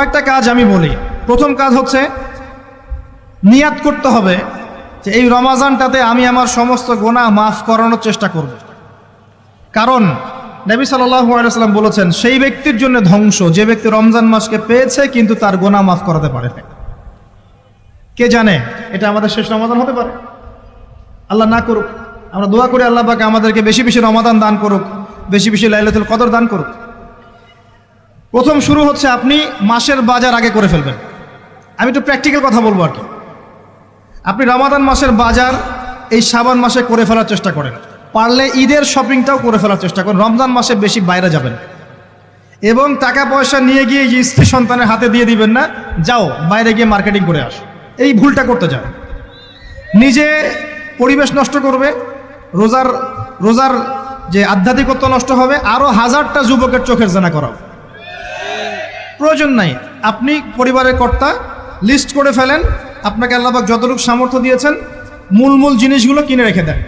কয়েকটা কাজ আমি বলি। প্রথম কাজ হচ্ছে নিয়াত করতে হবে যে এই রমাজানটাতে আমি আমার সমস্ত গুনাহ মাফ করানোর চেষ্টা করব। কারণ নবী সাল্লাল্লাহু আলাইহি ওয়াসাল্লাম বলেছেন, সেই ব্যক্তির জন্য ধ্বংস যে ব্যক্তি রমজান মাসকে পেয়েছে কিন্তু তার গুনাহ মাফ করাতে পারে না। কে জানে এটা আমাদের শেষ রমাদান হতে পারে, আল্লাহ না করুক। আমরা দোয়া করি আল্লাহ পাক আমাদেরকে বেশি বেশি রমাদান দান করুক, বেশি বেশি লাইলাতুল কদর দান করুক। প্রথম শুরু হচ্ছে আপনি মাসের বাজার আগে করে ফেলবেন। আমি একটু প্র্যাকটিক্যাল কথা বলবো আর কি। আপনি রমাদান মাসের বাজার এই শাবান মাসে করে ফেলার চেষ্টা করেন, পারলে ঈদের শপিংটাও করে ফেলার চেষ্টা করেন। রমজান মাসে বেশি বাইরে যাবেন এবং টাকা পয়সা নিয়ে গিয়ে স্ত্রী সন্তানের হাতে দিয়ে দিবেন না, যাও বাইরে গিয়ে মার্কেটিং করে আস। এই ভুলটা করতে যায়, নিজে পরিবেশ নষ্ট করবে, রোজার যে আধ্যাত্মিকত্ব নষ্ট হবে, আরও হাজারটা যুবকের চোখের জানা করাও। প্রয়োজন নাই। আপনি পরিবারের কর্তা, লিস্ট করে ফেলেন, আপনাকে আল্লাহ পাক যতটুকু সামর্থ্য দিয়েছেন মূল জিনিসগুলো কিনে রেখে দেন,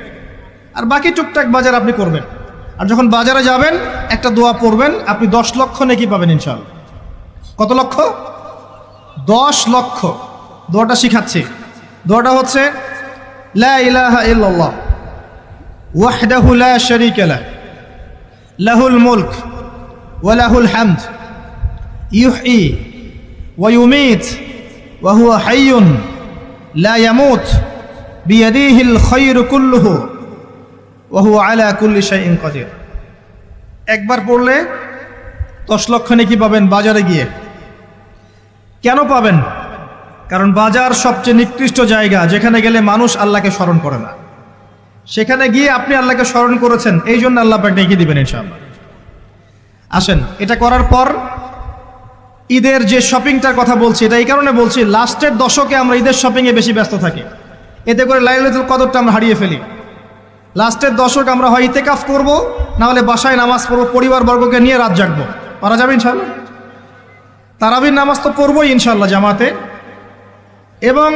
আর বাকি টুকটাক বাজার আপনি করবেন। আর যখন বাজারে যাবেন একটা দোয়া পড়বেন, আপনি 10 লক্ষ নেকি পাবেন ইনশাআল্লাহ। কত লক্ষ? 10 লক্ষ। দোয়াটা শিখাচ্ছি। দোয়াটা হচ্ছে লা ইলাহা ইল্লাল্লাহ ওয়াহদাহু লা শারীকা লাহু লাহুল মুলক ওয়া লাহুল হামদ ইউহয়ী ওয়া ইউমীত ওয়া হুয়া হাইয়ুন লা ইয়ামুত বিয়াদিহিল খায়রু কুল্লুহু ওয়া হুয়া আলা কুল্লি শাইইন কাদির। একবার পড়লে 10 লক্ষ নেকি পাবেন বাজারে গিয়ে। কেন পাবেন? কারণ বাজার সবচেয়ে নিকৃষ্ট জায়গা, যেখানে গেলে মানুষ আল্লাহকে স্মরণ করে না। সেখানে গিয়ে আপনি আল্লাহকে স্মরণ করেছেন, এই জন্য আল্লাহ পাক নেকি দিবেন ইনশাআল্লাহ। আসেন, এটা করার পর ঈদের যে শপিংটার কথা বলছি, এটা এই কারণে বলছি, লাস্টের দশকে আমরা ঈদের শপিংয়ে বেশি ব্যস্ত থাকি, এতে করে লাইলাতুল কদরটা আমরা হারিয়ে ফেলি। লাস্টের দশক আমরা হয় ইতেকাফ করব, না হলে বাসায় নামাজ পড়বো, পরিবারবর্গকে নিয়ে রাত জাগবো। পারা যাবে ইনশাআল্লাহ? তারাবির নামাজ তো পড়বোই ইনশাআল্লাহ জামাতে। এবং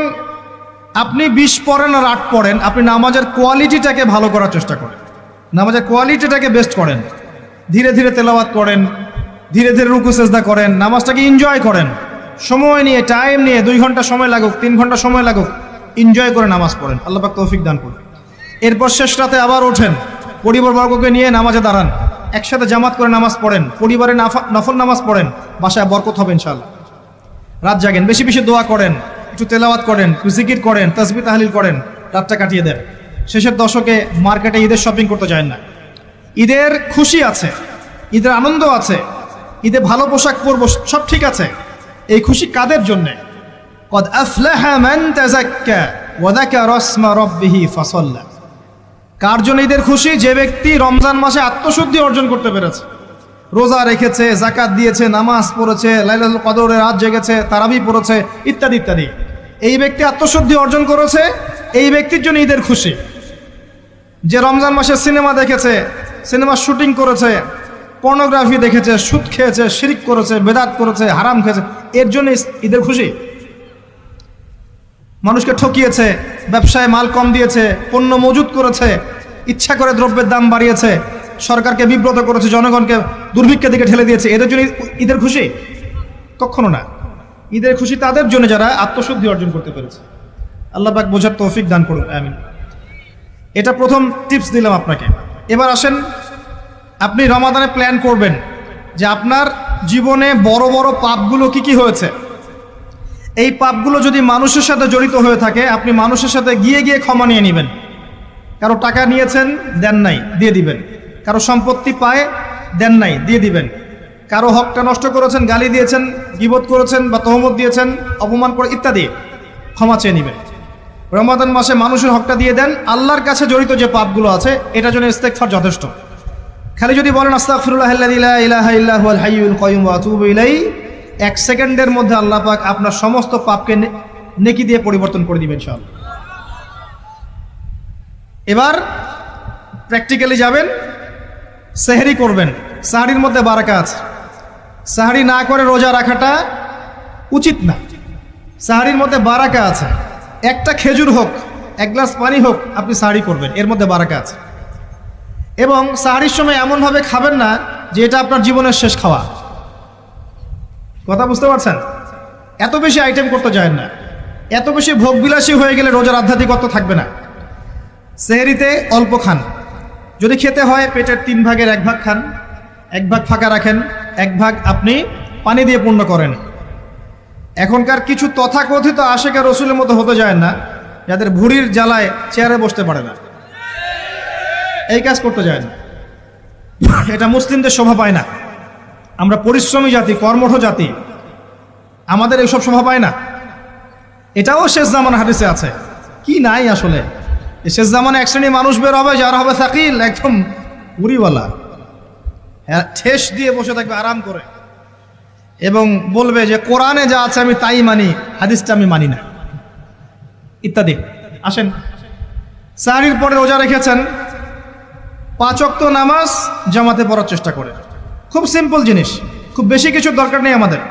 আপনি 20 পড়েন আর 8 পড়েন, আপনি নামাজের কোয়ালিটিটাকে ভালো করার চেষ্টা করেন, নামাজের কোয়ালিটিটাকে বেস্ট করেন। ধীরে ধীরে তেলাওয়াত করেন, ধীরে ধীরে রুকু সেজদা করেন, নামাজটাকে এনজয় করেন। সময় নিয়ে, টাইম নিয়ে, 2 ঘন্টা সময় লাগুক, 3 ঘন্টা সময় লাগুক, এনজয় করে নামাজ পড়েন। আল্লাহ পাক তৌফিক দান করুন। এরপর শেষ রাতে আবার ওঠেন, পরিবারবর্গকে নিয়ে নামাজে দাঁড়ান, একসাথে জামাত করে নামাজ পড়েন, পরিবারে নফল নামাজ পড়েন, বাসায় বরকত হবে ইনশাআল্লাহ। রাত জাগেন, বেশি বেশি দোয়া করেন, একটু তেলাওয়াত করেন, একটু জিকির করেন, তাসবিহ তাহলিল করেন, রাতটা কাটিয়ে দেন। শেষের দশকে মার্কেটে ঈদের শপিং করতে যায় না। ঈদের খুশি আছে, ঈদের আনন্দ আছে, ঈদে ভালো পোশাক পরবো, সব ঠিক আছে। এই খুশি কাদের জন্যে? কদ আফলাহা মান তাযাক্কা ওয়া যাকারা ইসমা রাব্বিহি ফাসাল্লা। কার জন্য ঈদের খুশি? যে ব্যক্তি রমজান মাসে আত্মশুদ্ধি অর্জন করতে পেরেছে, রোজা রেখেছে, যাকাত দিয়েছে, নামাজ পড়েছে, লাইলাতুল কদরে রাত জেগেছে, তারাবি পড়েছে, ইত্যাদি ইত্যাদি। এই ব্যক্তি আত্মশুদ্ধি অর্জন করেছে, এই ব্যক্তির জন্য ঈদের খুশি। যে রমজান মাসে সিনেমা দেখেছে, সিনেমার শুটিং করেছে, পর্নোগ্রাফি দেখেছে, সুদ খেয়েছে, শিরক করেছে, বেদাত করেছে, হারাম খেয়েছে, এর জন্য ঈদের খুশি। মানুষকে ঠকিয়েছে, ব্যবসায় মাল কম দিয়েছে, পণ্য মজুত করেছে, ইচ্ছা করে দ্রব্যের দাম বাড়িয়েছে, সরকারকে বিব্রত করেছে, জনগণকে দুর্ভিক্ষের দিকে ঠেলে দিয়েছে, এদের জন্য ঈদের খুশি? কখনো না। ঈদের খুশি তাদের জন্য যারা আত্মশুদ্ধি অর্জন করতে পেরেছে। আল্লাহ পাক বোঝার তৌফিক দান করুন, আমিন। এটা প্রথম টিপস দিলাম আপনাকে। এবার আসেন, আপনি রমাদানে প্ল্যান করবেন যে আপনার জীবনে বড় বড় পাপগুলো কি কি হয়েছে। এই পাপগুলো যদি মানুষের সাথে জড়িত হয়ে থাকে, আপনি মানুষের সাথে গিয়ে গিয়ে ক্ষমা নিয়ে নেবেন। কারো টাকা নিয়েছেন, দেন নাই, দিয়ে দিবেন। কারো সম্পত্তি পায়, দেন নাই, দিয়ে দিবেন। কারো হকটা নষ্ট করেছেন, গালি দিয়েছেন, গীবত করেছেন বা তহমত দিয়েছেন, অপমান করে ইত্যাদি, ক্ষমা চেয়ে নেবেন। রমাদান মাসে মানুষের হকটা দিয়ে দেন। আল্লাহর কাছে জড়িত যে পাপগুলো আছে, এটার জন্য ইস্তেগফার যথেষ্ট। খালি যদি বলেন আস্তাগফিরুল্লাহাল্লাযী লা ইলাহা ইল্লা হুয়াল হাইয়ুল কাইয়্যুম ওয়া আতুবু ইলাইহি, 1 সেকেন্ডের মধ্যে আল্লাহ পাক আপনার সমস্ত পাপকে নেকি দিয়ে পরিবর্তন করে দিবেন ইনশাআল্লাহ। এবার প্র্যাকটিক্যালি যাবেন, সেহরি করবেন। সাহরির মধ্যে বারাকা আছে। সাহরি না করে রোজা রাখাটা উচিত না। সাহরির মধ্যে বারাকা আছে। একটা খেজুর হোক, 1 গ্লাস পানি হোক, আপনি সাহরি করবেন, এর মধ্যে বারাকা আছে। এবং সাহরির সময় এমনভাবে খাবেন না যে এটা আপনার জীবনের শেষ খাওয়া। কথা বুঝতে পারছেন? এত বেশি আইটেম করতে যায় না, এত বেশি ভোগবিলাসী হয়ে গেলে রোজার আধ্যাত্মিকত্ব থাকবে না। সেহরিতে অল্প খান, যদি খেতে হয় পেটের 3 ভাগের 1 ভাগ খান, 1 ভাগ ফাঁকা রাখেন, 1 ভাগ আপনি পানি দিয়ে পূর্ণ করেন। এখনকার কিছু তথাকথিত আশেখে রসুলের মতো হতে যায় না, যাদের ভুঁড়ির জ্বালায় চেয়ারে বসতে পারে না, এই কাজ করতে যায় না। এটা মুসলিমদের শোভা পায় না। আমরা পরিশ্রমী জাতি, কর্মঠ জাতি, আমাদের এইসব শোভা পায় না। এটাও শেষ জামানা হাদিসে আছে। কি নাই আসলে, শেষ জামানে এক শ্রেণী মানুষ বের হবে যারা হবে সাকিল, একদম উড়িওয়ালা, ঠেস দিয়ে বসে থাকবে আরাম করে, এবং বলবে যে কোরআনে যা আছে আমি তাই মানি, হাদিসটা আমি মানি না, ইত্যাদি। আসেন, সাহরির পরে রোজা রেখেছেন, 5 ওয়াক্ত নামাজ জামাতে পড়ার চেষ্টা করে। খুব সিম্পল জিনিস, খুব বেশি কিছুর দরকার নেই আমাদের।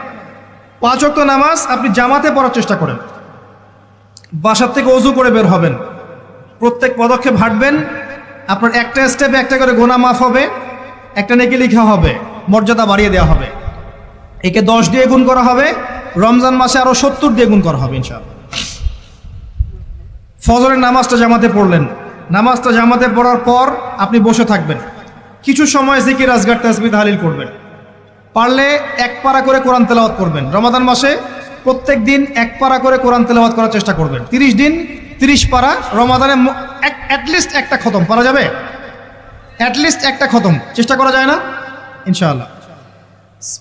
5 ওয়াক্ত নামাজ আপনি জামাতে পড়ার চেষ্টা করেন। বাসার থেকে ওযু করে বের হবেন, প্রত্যেক পদক্ষেপ হাঁটবেন, আপনার একটা স্টেপে একটা করে গুনাহ মাফ হবে, একটা নেকি লেখা হবে, মর্যাদা বাড়িয়ে দেওয়া হবে। একে 10 দিয়ে গুণ করা হবে, রমজান মাসে আরো 70 দিয়ে গুণ করা হবে ইনশাআল্লাহ। ফজরের নামাজটা জামাতে পড়লেন, নামাজটা জামাতে পড়ার পর আপনি বসে থাকবেন, কিছু সময় জিকির আজগার তাসবিহ তাহলিল করবেন। পারলে 1 পারা করে কোরআন তেলাওয়াত করবেন। রমাদান মাসে প্রত্যেক দিন 1 পারা করে কোরআন তেলাওয়াত করার চেষ্টা করবেন। 30 দিন 30 পারা, রমাদানে অ্যাটলিস্ট একটা খতম পারা যাবে, অ্যাটলিস্ট একটা খতম চেষ্টা করা যায় না ইনশাআল্লাহ।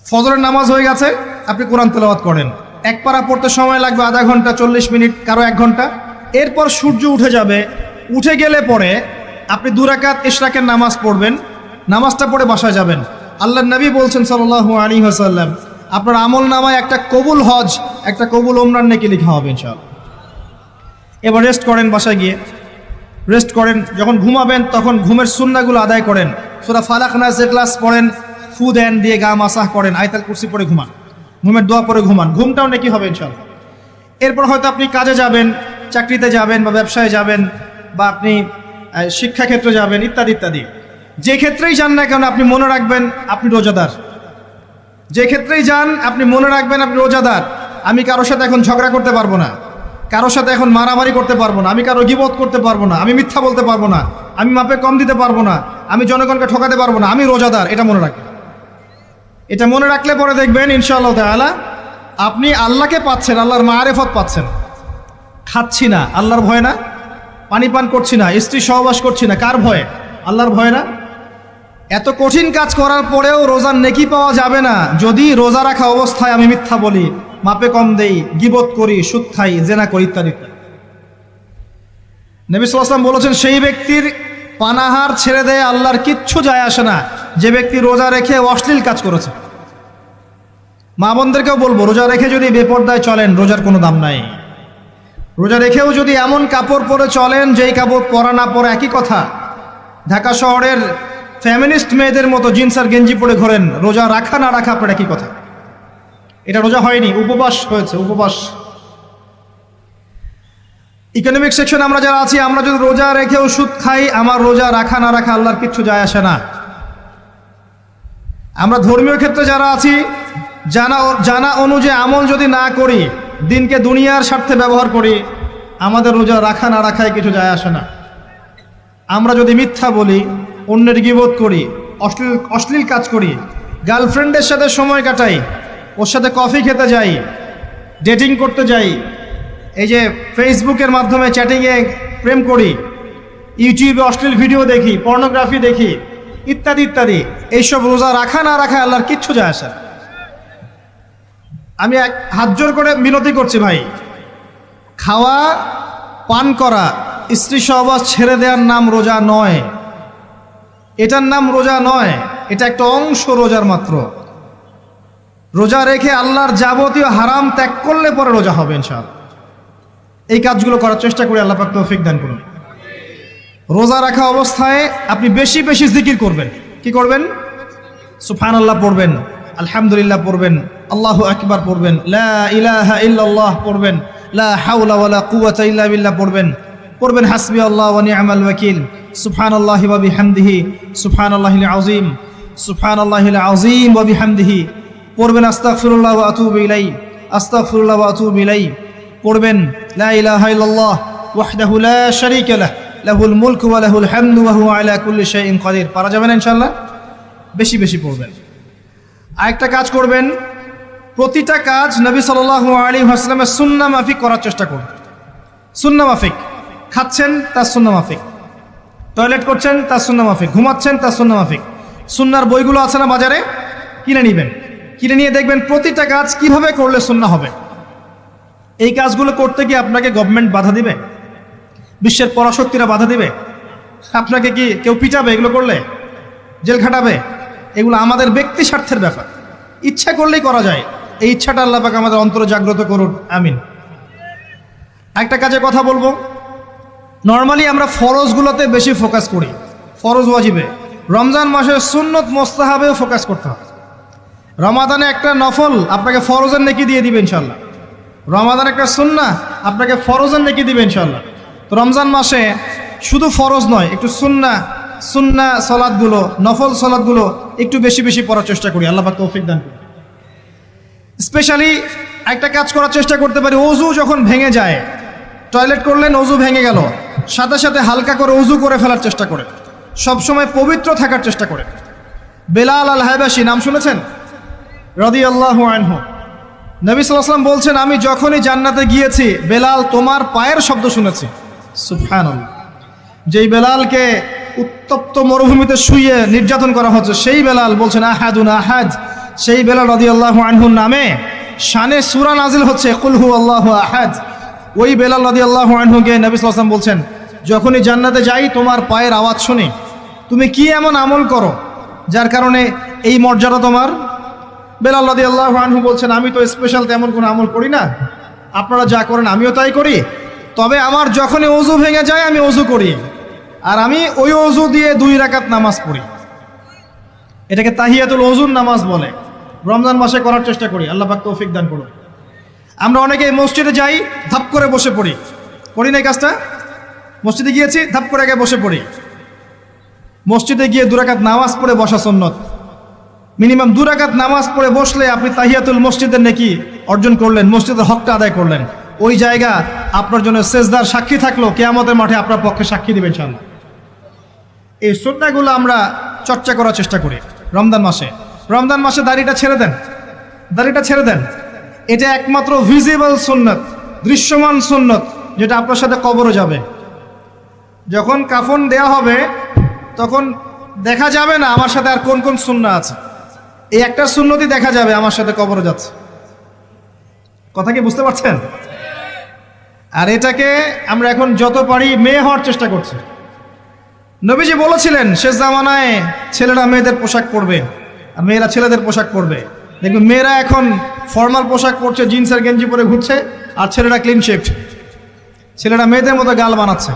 ফজরের নামাজ হয়ে গেছে, আপনি কোরআন তেলাওয়াত করেন। 1 পারা পড়তে সময় লাগবে আধা ঘন্টা, 40 মিনিট, কারো 1 ঘন্টা। এরপর সূর্য উঠে যাবে, উঠে গেলে পরে আপনি 2 রাকাত ইশরাকের নামাজ পড়বেন, নামাজটা পড়ে বাসায় যাবেন। আল্লাহর নবী বলছেন সাল্লাল্লাহু আলাইহি ওয়াসাল্লাম, আপনার আমল নামায় একটা কবুল হজ, একটা কবুল ওমরার নেকি লেখা হবে ইনশাআল্লাহ। এবার রেস্ট করেন, বাসায় গিয়ে রেস্ট করেন। যখন ঘুমাবেন তখন ঘুমের সুন্নাহগুলো আদায় করেন। সূরা ফালাক নাস ইখলাস পড়েন, ফু দেন, দিয়ে গা মাসাহ করেন, আয়াতুল কুরসি পড়ে ঘুমান, ঘুমের দোয়া পড়ে ঘুমান, ঘুমটাও নেকি হবে ইনশাআল্লাহ। এরপর হয়তো আপনি কাজে যাবেন, চাকরিতে যাবেন, বা ব্যবসায় যাবেন, বা আপনি শিক্ষাক্ষেত্রে যাবেন, ইত্যাদি ইত্যাদি। যে ক্ষেত্রেই যান না কেন আপনি মনে রাখবেন আপনি রোজাদার। যে ক্ষেত্রেই যান আপনি মনে রাখবেন আপনি রোজাদার। আমি কারোর সাথে এখন ঝগড়া করতে পারবো না, কারোর সাথে এখন মারামারি করতে পারবো না, আমি কারো গীবত করতে পারবো না, আমি মিথ্যা বলতে পারবো না, আমি মাপে কম দিতে পারবো না, আমি জনগণকে ঠকাতে পারবো না, আমি রোজাদার। এটা মনে রাখবেন। এটা মনে রাখলে পরে দেখবেন ইনশাআল্লাহ তাআলা আপনি আল্লাহকে পাচ্ছেন, আল্লাহর মারিফত পাচ্ছেন। খাচ্ছি না আল্লাহর ভয় না, পানি পান করছি না, স্ত্রী সহবাস করছি না, কার ভয়ে? আল্লাহর ভয় না। এত কঠিন কাজ করার পরেও রোজার নেকি পাওয়া যাবে না যদি রোজা রাখা অবস্থায় আমি মিথ্যা বলি, মাপে কম দেই, গীবত করি, সুদ খাই, জেনা করি, ইত্যাদি। নবী সাল্লাল্লাহু আলাইহি ওয়াসাল্লাম বলেছেন সেই ব্যক্তির পানাহার ছেড়ে দেয় আল্লাহর কিচ্ছু যায় আসে না, যে ব্যক্তি রোজা রেখে অশ্লীল কাজ করেছে। মা বোনদেরকেও বলবো, রোজা রেখে যদি বেপরদায় চলেন রোজার কোনো দাম নাই। রোজা রেখেও যদি এমন কাপড় পরে চলেন যেই কাপড় পরা না পরা একই কথা, ঢাকা শহরের ফ্যামিনিস্ট মেয়েদের মতো জিন্স আর গেঞ্জি পরে ঘোরেন, রোজা রাখা না রাখা আপনার একই কথা। এটা রোজা হয়নি, উপবাস হয়েছে, উপবাস। ইকোনমিক সেকশন আমরা যারা আছি, আমরা যদি রোজা রেখেও সুদ খাই, আমার রোজা রাখা না রাখা আল্লাহর কিচ্ছু যায় আসে না। আমরা ধর্মীয় ক্ষেত্রে যারা আছি, জানা অনুযায়ী আমল যদি না করি, দিনকে দুনিয়ার স্বার্থে ব্যবহার করি, আমাদের রোজা রাখা না রাখায় কিছু যায় আসে না। আমরা যদি মিথ্যা বলি, অন্যের গীবত করি, অশ্লীল কাজ করি, গার্লফ্রেন্ডের সাথে সময় কাটাই, ওর সাথে কফি খেতে যাই, ডেটিং করতে যাই, এই যে ফেসবুকের মাধ্যমে চ্যাটিংয়ে প্রেম করি, ইউটিউবে অশ্লীল ভিডিও দেখি, পর্নোগ্রাফি দেখি, ইত্যাদি ইত্যাদি, এইসব রোজা রাখা না রাখা আল্লাহর কিচ্ছু যায় আসে না। আমি হাত জোর করে মিনতি করছি ভাই, খাওয়া পান করা, স্ত্রী সহবাস ছেড়ে দেওয়ার নাম রোজা নয়, এটার নাম রোজা নয়, এটা একটা অংশ রোজার মাত্র। রোজা রেখে আল্লাহর যাবতীয় হারাম ত্যাগ করলে পরে রোজা হবে ইনশাআল্লাহ। এই কাজগুলো করার চেষ্টা করি, আল্লাহ পাক তৌফিক দান করুন। রোজা রাখা অবস্থায় আপনি বেশি বেশি জিকির করবেন। কি করবেন? সুবহানাল্লাহ পড়বেন, আলহামদুলিল্লাহ পড়বেন, আল্লাহু আকবার পড়বেন, লা ইলাহা ইল্লাল্লাহ পড়বেন, লা হাওলা ওয়ালা কুওয়াতা ইল্লা বিল্লাহ পড়বেন হাসবি আল্লাহ ওয়া নি'মাল ওয়াকিল, সুবহানাল্লাহি ওয়া বিহামদিহি, সুবহানাল্লাহিল আযীম, সুবহানাল্লাহিল আযীম ওয়া বিহামদিহি, পড়বেন আস্তাগফিরুল্লাহ ওয়া আতুবু ইলাইহি, আস্তাগফিরুল্লাহ ওয়া আতুবু ইলাইহি, পড়বেন লা ইলাহা ইল্লাল্লাহ ওয়াহদাহু লা শারীকা লাহ লাহুল মুলকু ওয়া লাহুল হামদু ওয়া হুয়া আলা কুল্লি শাইইন কাদির। পারা যাবে না ইনশাআল্লাহ? বেশি বেশি পড়বেন। আরেকটা কাজ করবেন, প্রতিটা কাজ নবী সাল্লাল্লাহু আলাইহি ওয়াসাল্লামের সুন্নাহ মাফিক করার চেষ্টা করুন। সুন্নাহ মাফিক, খাচ্ছেন তার সুন্নাহ মাফিক, টয়লেট করছেন তার সুন্নাহ মাফিক, ঘুমাচ্ছেন তার সুন্নাহ মাফিক। সুন্নাহর বইগুলো আছে না বাজারে, কিনে নেবেন, কিনে নিয়ে দেখবেন প্রতিটা কাজ কিভাবে করলে সুন্নাহ হবে। এই কাজগুলো করতে গিয়ে আপনাকে গভর্নমেন্ট বাধা দিবে, বিশ্বের পরাশক্তিরা বাধা দিবে, আপনাকে কি কেউ পিটাবে এগুলো করলে, জেল খাটাবে? এগুলো আমাদের ব্যক্তি স্বার্থের ব্যাপার, ইচ্ছা করলেই করা যায়। এই ইচ্ছাটা আল্লাহ পাক আমাদের অন্তরে জাগ্রত করুন, আমিন। একটা কাজে কথা বলবো, নর্মালি আমরা ফরজগুলোতে বেশি ফোকাস করি, ফরজ ওয়াজিবে। রমজান মাসে সুন্নত মোস্তাহাবেও ফোকাস করতে হবে। রমাদানে একটা নফল আপনাকে ফরজের নেকি দিয়ে দিবে ইনশাল্লাহ, রমাদান একটা সুন্নাহ আপনাকে ফরজের নেকি দিবে ইনশাল্লাহ। তো রমজান মাসে শুধু ফরজ নয়, একটু সুন্নাহ সলাৎগুলো, নফল সলাৎগুলো একটু বেশি বেশি পড়ার চেষ্টা করি, আল্লাহ পাক তৌফিক দান করুন। স্পেশালি একটা কাজ করার চেষ্টা করতে পারি, অজু যখন ভেঙে যায়, টয়লেট করলেন অজু ভেঙে গেল, সাথে সাথে হালকা করে অজু করে ফেলার চেষ্টা করে, সবসময় পবিত্র থাকার চেষ্টা করে। বেলাল আল হাবাশি নাম শুনেছেন? রাদিয়াল্লাহু আনহু। নবী সাল্লাল্লাহু আলাইহি ওয়াসাল্লাম বলছেন, আমি যখনই জান্নাতে গিয়েছি বেলাল তোমার পায়ের শব্দ শুনেছি। সুবহানাল্লাহ। যেই বেলালকে উত্তপ্ত মরুভূমিতে শুইয়ে নির্যাতন করা হচ্ছে, সেই বেলাল বলছেন আহাদুন আহাদ। সেই বেলাল রাদিয়াল্লাহু আনহুর নামে শানে সূরা নাজিল হচ্ছে কুল হুয়াল্লাহু আহাদ। ওই বেলাল রাদিয়াল্লাহু আনহুকে নবী সাল্লাল্লাহু আলাইহি ওয়াসাল্লাম বলছেন, যখনই জান্নাতে যাই তোমার পায়ের আওয়াজ শুনি, তুমি কি এমন আমল করো যার কারণে এই মর্যাদা তোমার? বেলাল রাদিয়াল্লাহু আনহু বলছেন, আমি তো স্পেশাল তেমন কোনো আমল করি না, আপনারা যা করেন আমিও তাই করি, তবে আমার যখনই ওযু ভেঙে যায় আমি ওযু করি, আর আমি ওই ওযু দিয়ে 2 রাকাত নামাজ পড়ি। এটাকে তাহিয়াতুল ওযুর নামাজ বলে। রমজান মাসে করার চেষ্টা করি, আল্লাহ পাক তৌফিক দান করুন। আমরা অনেকে মসজিদে যাই, ধাপ করে বসে পড়ি, করি না এই কাজটা? মসজিদে গিয়েছি, ধাপ করে আগে বসে পড়ি। মসজিদে গিয়ে 2 রাকাত নামাজ পড়ে বসা সুন্নত। মিনিমাম 2 রাকাত নামাজ পড়ে বসলে আপনি তাহিয়াতুল মসজিদের নেকি অর্জন করলেন, মসজিদের হকটা আদায় করলেন। ওই জায়গা আপনার জন্য সেজদার সাক্ষী থাকলো, কিয়ামতের মাঠে আপনার পক্ষে সাক্ষী দিবেন ইনশাআল্লাহ। এই সুন্নাহগুলো আমরা চর্চা করার চেষ্টা করি রমজান মাসে। রমজান মাসে দাড়িটা ছেড়ে দেন, দাড়িটা ছেড়ে দেন। এটা একমাত্র ভিজিবল সুন্নত, দৃশ্যমান সুন্নত, যেটা আপনার সাথে কবরও যাবে। যখন কাফন দেয়া হবে তখন দেখা যাবে না আমার সাথে আর কোন কোন সুন্নাহ আছে, এই একটা সুন্নতই দেখা যাবে আমার সাথে কবরে যাচ্ছে। কথা কি বুঝতে পারছেন? আর এটাকে আমরা এখন যত পারি মেয়ে হওয়ার চেষ্টা করছি। নবীজি বলেছিলেন শেষ জামানায় ছেলেরা মেয়েদের পোশাক পরবে আর মেয়েরা ছেলেদের পোশাক পরবে। দেখবেন মেয়েরা এখন ফর্মাল পোশাক পরছে, জিন্সের গেঞ্জি পরে ঘুরছে, আর ছেলেরা ক্লিন শেভড, ছেলেরা মেয়েদের মতো গাল বানাচ্ছে।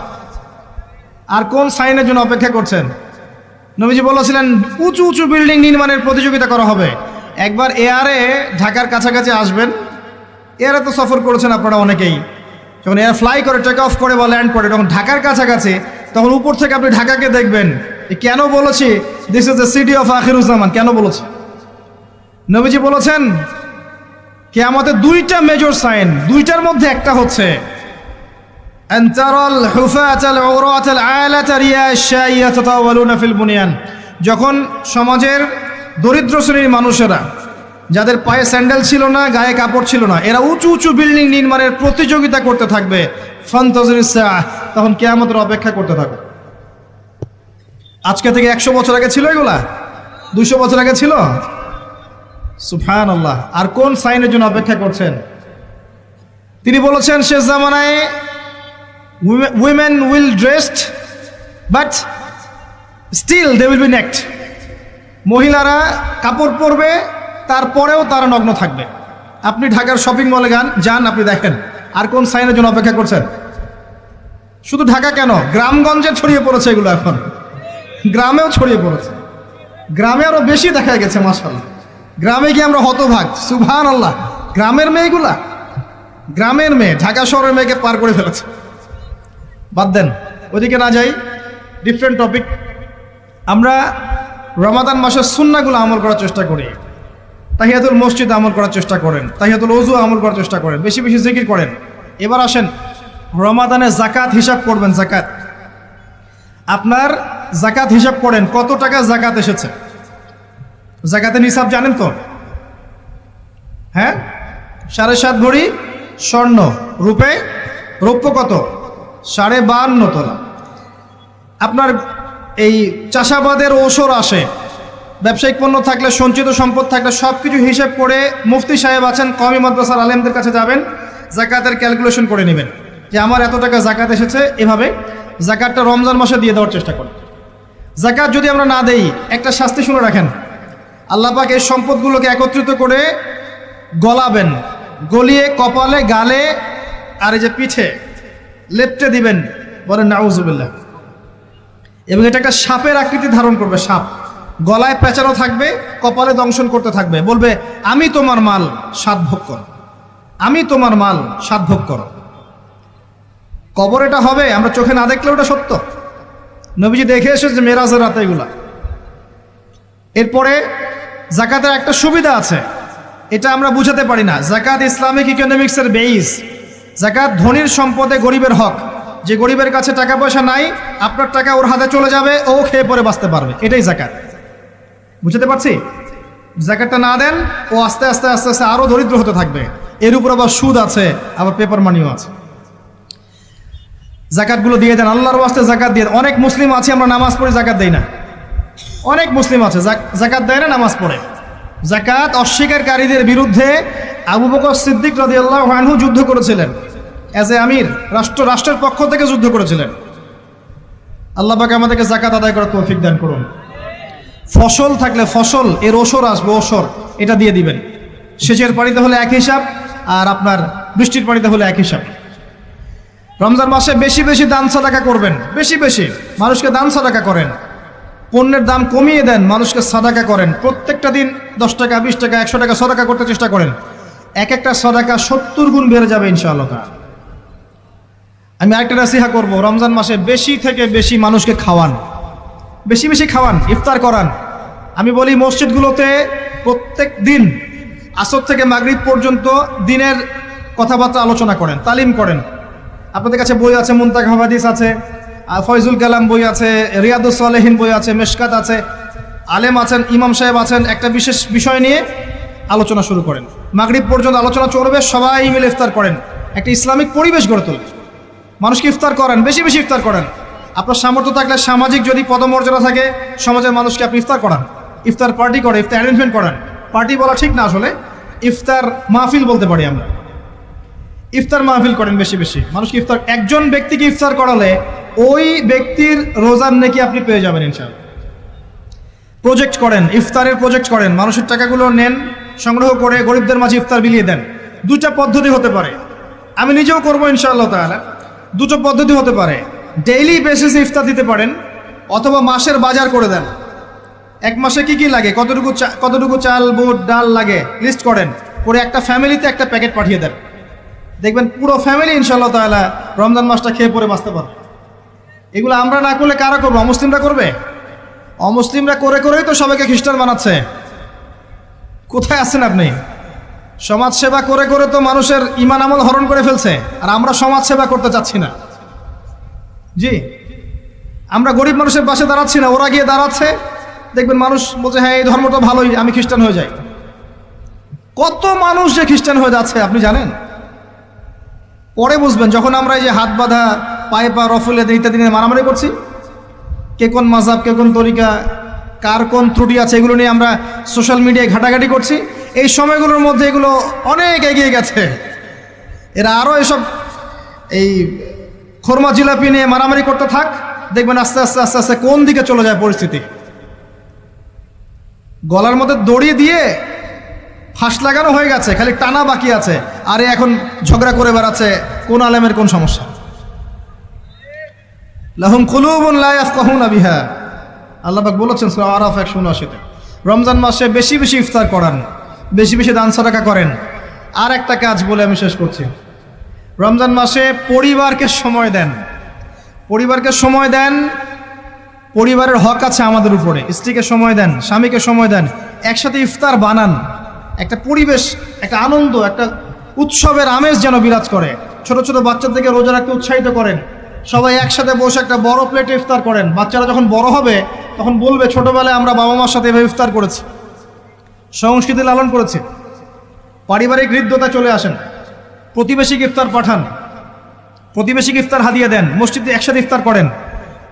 আর কোন সাইনের জন্য অপেক্ষা করছেন? নবীজি বলেছিলেন উঁচু উঁচু বিল্ডিং নির্মাণের প্রতিযোগিতা করা হবে। একবার এয়ারে ঢাকার কাছাকাছি আসবেন, এয়ারে তো সফর করেছেন আপনারা অনেকেই, যখন এয়ার ফ্লাই করে, টেক অফ করে বা ল্যান্ড করে, তখন ঢাকার কাছাকাছি, তখন উপর থেকে আপনি ঢাকাকে দেখবেন। কেন বলেছি this is the city of Akhiruzzaman, কেন বলেছি? নবীজি বলেছেন কিয়ামতের 2টা মেজর সাইন, 2টার মধ্যে একটা হচ্ছে আনতারাল হুফাতাল উরাতাল আলাতা রিয়াশাইয়া তাতাওয়ালুনা ফিল বুনিয়ান। যখন সমাজের দরিদ্র শ্রেণীর মানুষেরা, যাদের পায়ে স্যান্ডেল ছিল না, গায়ে কাপড় ছিল না, এরা উঁচু উঁচু বিল্ডিং নির্মাণের প্রতিযোগিতা করতে থাকবে, ফান্তাজিরিস সাআহ, তখন কিয়ামতের অপেক্ষা করতে থাকো। আজকে থেকে 100 বছর আগে ছিল এগুলা? 200 বছর আগে ছিল? সুবহানাল্লাহ। আর কোন সাইনের জন্য অপেক্ষা করছেন? তিনি বলেছেন শেষ জামানায় women will dressed but still they will be naked. মহিলারা কাপড় পরবে, তারপরেও তারা নগ্ন থাকবে। আপনি ঢাকার শপিং মলে যান, আপনি দেখেন। আর কোন সাইনের জন্য অপেক্ষা করছেন? শুধু ঢাকা কেন, গ্রামগঞ্জে ছড়িয়ে পড়েছে এগুলো, এখন গ্রামেও ছড়িয়ে পড়েছে। গ্রামে আরো বেশি দেখা গেছে মাশাআল্লাহ। গ্রামে গিয়ে আমরা হতভাগ, সুবহানাল্লাহ। গ্রামের মেয়েগুলা, গ্রামের মেয়ে ঢাকা শহরের মেয়েকে পার করে ফেলেছে। বাদ দেন, ওইদিকে না যাই, ডিফারেন্ট টপিক। আমরা রমাদান মাসের সুন্নাহগুলো আমল করার চেষ্টা করি। তাহিয়াতুল মসজিদ আমল করার চেষ্টা করেন, তাহিয়াতুল ওযু আমল করার চেষ্টা করেন, বেশি বেশি জিকির করেন। এবার আসেন রমাদানে জাকাত হিসাব করবেন। জাকাত, আপনার জাকাত হিসাব করেন কত টাকা জাকাত এসেছে। জাকাতের হিসাব জানেন তো? হ্যাঁ, 7.5 ভরি স্বর্ণ, রৌপ্য কত? 52.5 তোলা। আপনার এই চাষাবাদের ওসর আসে, ব্যবসায়িক পণ্য থাকলে, সঞ্চিত সম্পদ থাকলে সব কিছু হিসেব করে মুফতি সাহেব আছেন, কওমি মাদ্রাসার আলেমদের কাছে যাবেন, জাকাতের ক্যালকুলেশন করে নেবেন যে আমার এত টাকা জাকাত এসেছে। এভাবে জাকাতটা রমজান মাসে দিয়ে দেওয়ার চেষ্টা করেন। জাকাত যদি আমরা না দেই, একটা শাস্তি শুনে রাখেন, আল্লাহ পাক এই সম্পদগুলোকে একত্রিত করে গলাবেন, গলিয়ে কপালে, গালে আর এই যে পিঠে লেপটে দিবেন, বলেন নাউজুবিল্লাহ। এবং এটা একটা সাপের আকৃতি ধারণ করবে, সাপ গলায় পেঁচানো থাকবে, কপালে দংশন করতে থাকবে, বলবে আমি তোমার মাল সাত ভোগ করো, আমি তোমার মাল সাত ভোগ করো। কবর এটা হবে, আমরা চোখে না দেখলেও ওটা সত্য। নবীজি দেখে এসেছে মেরাজের রাতে এগুলা। এরপরে জাকাতের একটা সুবিধা আছে, এটা আমরা বুঝাতে পারি না। জাকাত ইসলামিক ইকোনমিক্সের বেইস। জাকাত ধনীর সম্পদে গরিবের হক। যে গরিবের কাছে টাকা পয়সা নাই, আপনার টাকা ওর হাতে চলে যাবে, ও খেয়ে পরে বাঁচতে পারবে, এটাই জাকাত। বুঝতে পারছি? জাকাতটা না দেন, ও আস্তে আস্তে আস্তে আস্তে আরও দরিদ্র হতে থাকবে। এর উপর আবার সুদ আছে, আবার পেপার মানিও আছে। জাকাতগুলো দিয়ে দেন, আল্লাহর ওয়াস্তে জাকাত দিয়ে। অনেক মুসলিম আছে আমরা নামাজ পড়ে জাকাত দেই না। অনেক মুসলিম আছে জাকাত দেয় না, নামাজ পড়ে। জাকাত অস্বীকারীদের বিরুদ্ধে আবু বকর সিদ্দিক রাদিয়াল্লাহু আনহু যুদ্ধ করেছিলেন। অ্যাজ এ আমির, রাষ্ট্রের পক্ষ থেকে যুদ্ধ করেছিলেন। আল্লাহ পাক আমাদেরকে জাকাত আদায় করার তৌফিক দান করুন। ফসল থাকলে ফসল, এর ওসর আসবে, ওসর এটা দিয়ে দিবেন। সেচের পানিতে হলে এক হিসাব, আর আপনার বৃষ্টির পানিতে হলে এক হিসাব। রমজান মাসে বেশি বেশি দান সাদাকা করবেন, বেশি বেশি মানুষকে দান সাদাকা করেন। পণ্যের দাম কমিয়ে দেন, মানুষকে সাদাকা করেন। প্রত্যেকটা দিন 10 টাকা, 20 টাকা, 100 টাকা সাদাকা করতে চেষ্টা করেন। এক একটা সাদাকা 70 গুণ বেড়ে যাবে ইনশাআল্লাহ। আমি আরেকটা নসিহা করব, রমজান মাসে বেশি থেকে বেশি মানুষকে খাওয়ান, বেশি বেশি খাওয়ান, ইফতার করান। আমি বলি মসজিদগুলোতে প্রত্যেক দিন আসর থেকে মাগরিব পর্যন্ত দিনের কথাবার্তা আলোচনা করেন, তালিম করেন। আপনাদের কাছে বই আছে, মুনতাকা হাদিস আছে, ফয়জুল কালাম বই আছে, রিয়াদুস সালেহিন বই আছে, মেশকাত আছে, আলেম আছেন, ইমাম সাহেব আছেন। একটা বিশেষ বিষয় নিয়ে আলোচনা শুরু করেন, মাগরিব পর্যন্ত আলোচনা চলবে, সবাই মিলে ইফতার করেন। একটা ইসলামিক পরিবেশ গড়ে তোলেন, মানুষকে ইফতার করেন, বেশি বেশি ইফতার করেন। আপনার সামর্থ্য থাকলে, সামাজিক যদি পদমর্যাদা থাকে, সমাজের মানুষকে আপনি ইফতার করান, ইফতার পার্টি করে, ইফতার অ্যারেঞ্জমেন্ট করেন। পার্টি বলা ঠিক না, আসলে ইফতার মাহফিল বলতে পারি আমরা। ইফতার মাহফিল করেন বেশি বেশি, মানুষকে ইফতার। একজন ব্যক্তিকে ইফতার করালে ওই ব্যক্তির রোজার নেকি আপনি পেয়ে যাবেন ইনশাআল্লাহ। প্রজেক্ট করেন, ইফতারের প্রজেক্ট করেন, মানুষের টাকাগুলো নেন, সংগ্রহ করে গরিবদের মাঝে ইফতার বিলিয়ে দেন। দুটা পদ্ধতি হতে পারে, আমি নিজেও করবো ইনশাআল্লাহ তাআলা। দুটো পদ্ধতি হতে পারে, ডেইলি বেসিসে ইফতার দিতে পারেন, অথবা মাসের বাজার করে দেন। এক মাসে কি কি লাগে, কতটুকু চাল, বুট, ডাল লাগে লিস্ট করেন, করে একটা ফ্যামিলিতে একটা প্যাকেট পাঠিয়ে দেন। দেখবেন পুরো ফ্যামিলি ইনশাআল্লাহ তাআলা রমজান মাসটা খেয়ে পরে বাঁচতে পারবে। এগুলো আমরা না করলে কারা করবে? অমুসলিমরা করবে। অমুসলিমরা করে করেই তো সবাইকে খ্রিস্টান বানাচ্ছে। কোথায় আছেন আপনি? সমাজ সেবা করে করে তো মানুষের ঈমান আমল হরণ করে ফেলছে, আর আমরা সমাজ সেবা করতে চাচ্ছি না। জি, আমরা গরিব মানুষের পাশে দাঁড়াচ্ছি না, ওরা গিয়ে দাঁড়াচ্ছে। দেখবেন মানুষ বলছে হ্যাঁ এই ধর্মটা ভালোই, আমি খ্রিস্টান হয়ে যাই। কত মানুষ যে খ্রিস্টান হয়ে যাচ্ছে আপনি জানেন? পরে বুঝবেন, যখন আমরা এই যে হাত বাঁধা, পায়ে পা রফুলে ইত্যাদি নিয়ে মারামারি করছি, কে কোন মাযহাব, কে কোন তরিকা, কার কোন ত্রুটি আছে, এগুলো নিয়ে আমরা সোশ্যাল মিডিয়ায় ঘাটাঘাটি করছি। এই সময়গুলোর মধ্যে এগুলো অনেক এগিয়ে গেছে। এরা আরও এসব এই খোরমা জিলাপি নিয়ে মারামারি করতে থাক, দেখবেন আস্তে আস্তে আস্তে আস্তে কোন দিকে চলে যায় পরিস্থিতি। গলার মধ্যে দড়ি দিয়ে ফাঁস লাগানো হয়ে গেছে, খালি টানা বাকি আছে। আরে এখন ঝগড়া করে বেড়াচ্ছে কোন আলেমের কোন সমস্যা। লাহুম কুলুবুন লা ইয়াফকাহুনা বিহা, আল্লাহ পাক বলেছেন সূরা আরাফ 179-তে। রমজান মাসে বেশি বেশি ইফতার করান, বেশি বেশি দান সাদাকা করেন। আর একটা কাজ বলে আমি শেষ করছি, রমজান মাসে পরিবারকে সময় দেন। পরিবারকে সময় দেন, পরিবারের হক আছে আমাদের উপরে। স্ত্রীকে সময় দেন, স্বামীকে সময় দেন, একসাথে ইফতার বানান, একটা পরিবেশ, একটা আনন্দ, একটা উৎসবের আমেজ যেন বিরাজ করে। ছোট ছোট বাচ্চাদেরকে রোজা রাখতে উৎসাহিত করেন, সবাই একসাথে বসে একটা বড় প্লেটে ইফতার করেন। বাচ্চারা যখন বড় হবে তখন বলবে ছোটবেলায় আমরা বাবা মার সাথে এভাবে ইফতার করেছি, সংস্কৃতি লালন করেছি। পারিবারিক হৃদ্যতা চলে আসেন, প্রতিবেশীকে ইফতার পাঠান, প্রতিবেশীকে ইফতার হাদিয়ে দেন, মসজিদে একসাথে ইফতার করেন।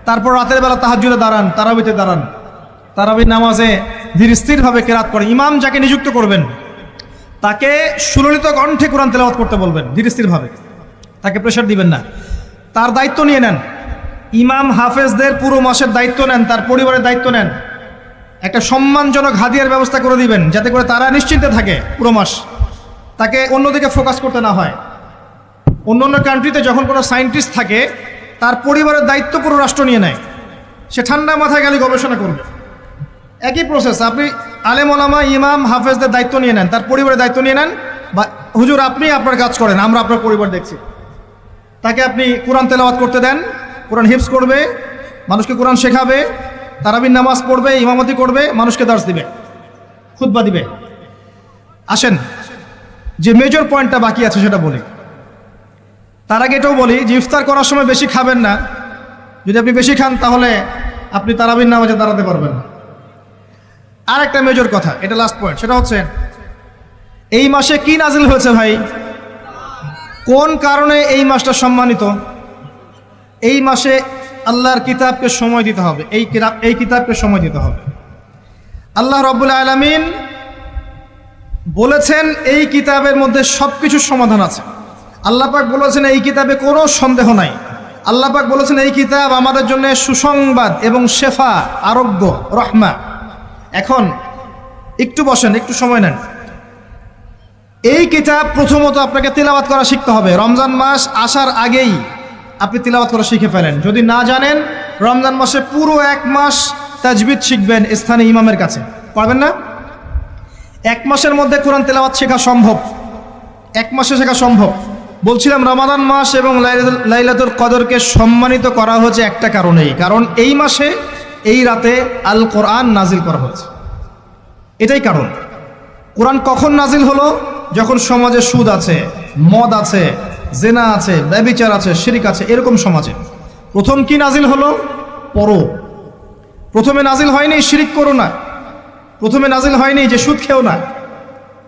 তারপর রাতের বেলা তাহাজ্জুদে দাঁড়ান, তারাবিতে দাঁড়ান, তারাবি নামাজে ধীর স্থিরভাবে কেরাত করেন। ইমাম যাকে নিযুক্ত করবেন তাকে সুললিত কণ্ঠে কোরআন তেলাওয়াত করতে বলবেন ধীর স্থিরভাবে, তাকে প্রেশার দিবেন না। তার দায়িত্ব নিয়ে নেন। ইমাম হাফেজদের পুরো মাসের দায়িত্ব নেন, তার পরিবারের দায়িত্ব নেন। একটা সম্মানজনক হাদিয়ার ব্যবস্থা করে দিবেন যাতে করে তারা নিশ্চিন্তে থাকে পুরো মাস, তাকে অন্যদিকে ফোকাস করতে না হয়। অন্য অন্য কান্ট্রিতে যখন কোনো সায়েন্টিস্ট থাকে তার পরিবারের দায়িত্ব পুরো রাষ্ট্র নিয়ে নেয়, সে ঠান্ডা মাথায় গেলে গবেষণা করবে। একই প্রসেস, আপনি আলেম ওলামা ইমাম হাফেজদের দায়িত্ব নিয়ে নেন, তার পরিবারের দায়িত্ব নিয়ে নেন। বা হুজুর আপনি আপনার কাজ করেন, আমরা আপনার পরিবার দেখছি। তাকে আপনি কোরআন তেলাওয়াত করতে দেন, কোরআন হিফজ করবে, মানুষকে কোরআন শেখাবে, তারাবির নামাজ পড়বে, ইমামতি করবে, মানুষকে দার্স দিবে, খুতবা দিবে। আসেন যে মেজর পয়েন্টটা বাকি আছে সেটা বলি। তার আগে এটাও বলি যে ইফতার করার সময় বেশি খাবেন না। যদি আপনি বেশি খান তাহলে আপনি তারাবির নামাজে দাঁড়াতে পারবেন না। আর একটা মেজর কথা, এটা লাস্ট পয়েন্ট, সেটা হচ্ছে এই মাসে কি নাজিল হয়েছে ভাই? কোন কারণে এই মাসটা সম্মানিত? এই মাসে আল্লাহর কিতাবকে সময় দিতে হবে, এই কিতাবকে সময় দিতে হবে। আল্লাহ রাব্বুল আলামিন বলেছেন এই কিতাবের মধ্যে সব কিছুর সমাধান আছে। আল্লাহ পাক বলেছেন এই কিতাবে কোনো সন্দেহ নাই। আল্লাহ পাক বলেছেন এই কিতাব আমাদের জন্য সুসংবাদ এবং শেফা, আরোগ্য, রহমা। এখন একটু বসেন, একটু সময় নেন। এই কিতাব প্রথমত আপনাকে তিলাওয়াত করা শিখতে হবে। রমজান মাস আসার আগেই আপনি তিলাওয়াত করা শিখে ফেলেন। যদি না জানেন, রমজান মাসে পুরো 1 মাস তাজবিদ শিখবেন স্থানীয় ইমামের কাছে। পারবেন না? 1 মাসের মধ্যে কোরআন তেলাওয়াত শেখা সম্ভব, 1 মাসে শেখা সম্ভব। বলছিলাম রমাদান মাস এবং লাইলাতুল কদরকে সম্মানিত করা হয়েছে একটা কারণেই, কারণ এই মাসে এই রাতে আল কোরআন নাজিল করা হয়েছে। এটাই কারণ। কোরআন কখন নাজিল হলো? যখন সমাজে সুদ আছে, মদ আছে, জেনা আছে, ব্যভিচার আছে, শিরক আছে, এরকম সমাজে প্রথম কি নাজিল হলো? পড়ো। প্রথমে নাজিল হয়নি শিরক করো না, প্রথমে নাজিল হয়নি যে সুদ খেও না,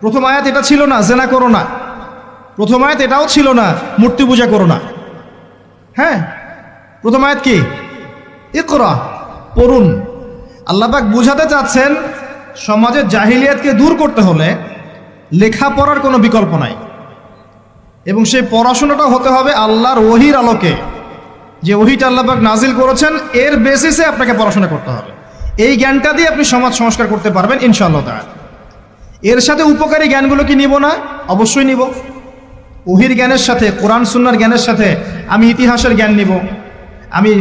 প্রথম আয়াত এটা ছিল না জেনা করো না, প্রথম আয়াত এটাও ছিল না মূর্তি পূজা করো না। হ্যাঁ, প্রথম আয়াত কি? ইকরা, পড়ুন। আল্লাহ পাক বুঝাতে চাচ্ছেন সমাজের জাহিলিয়াতকে দূর করতে হলে লেখাপড়ার কোনো বিকল্প নাই, এবং সেই পড়াশোনাটা হতে হবে আল্লাহর ওহির আলোকে। যে ওহিটা আল্লাহ পাক নাজিল করেছেন এর বেসিসে আপনাকে পড়াশোনা করতে হবে। এই জ্ঞানটা দিয়ে আপনি সমাজ সংস্কার করতে পারবেন ইনশাআল্লাহ তাআলা। এর সাথে উপকারী জ্ঞানগুলো কি নিব না? অবশ্যই নিব। ওহির জ্ঞানের সাথে, কোরআন সুন্নাহর জ্ঞানের সাথে আমি ইতিহাসের জ্ঞান নিব, আমি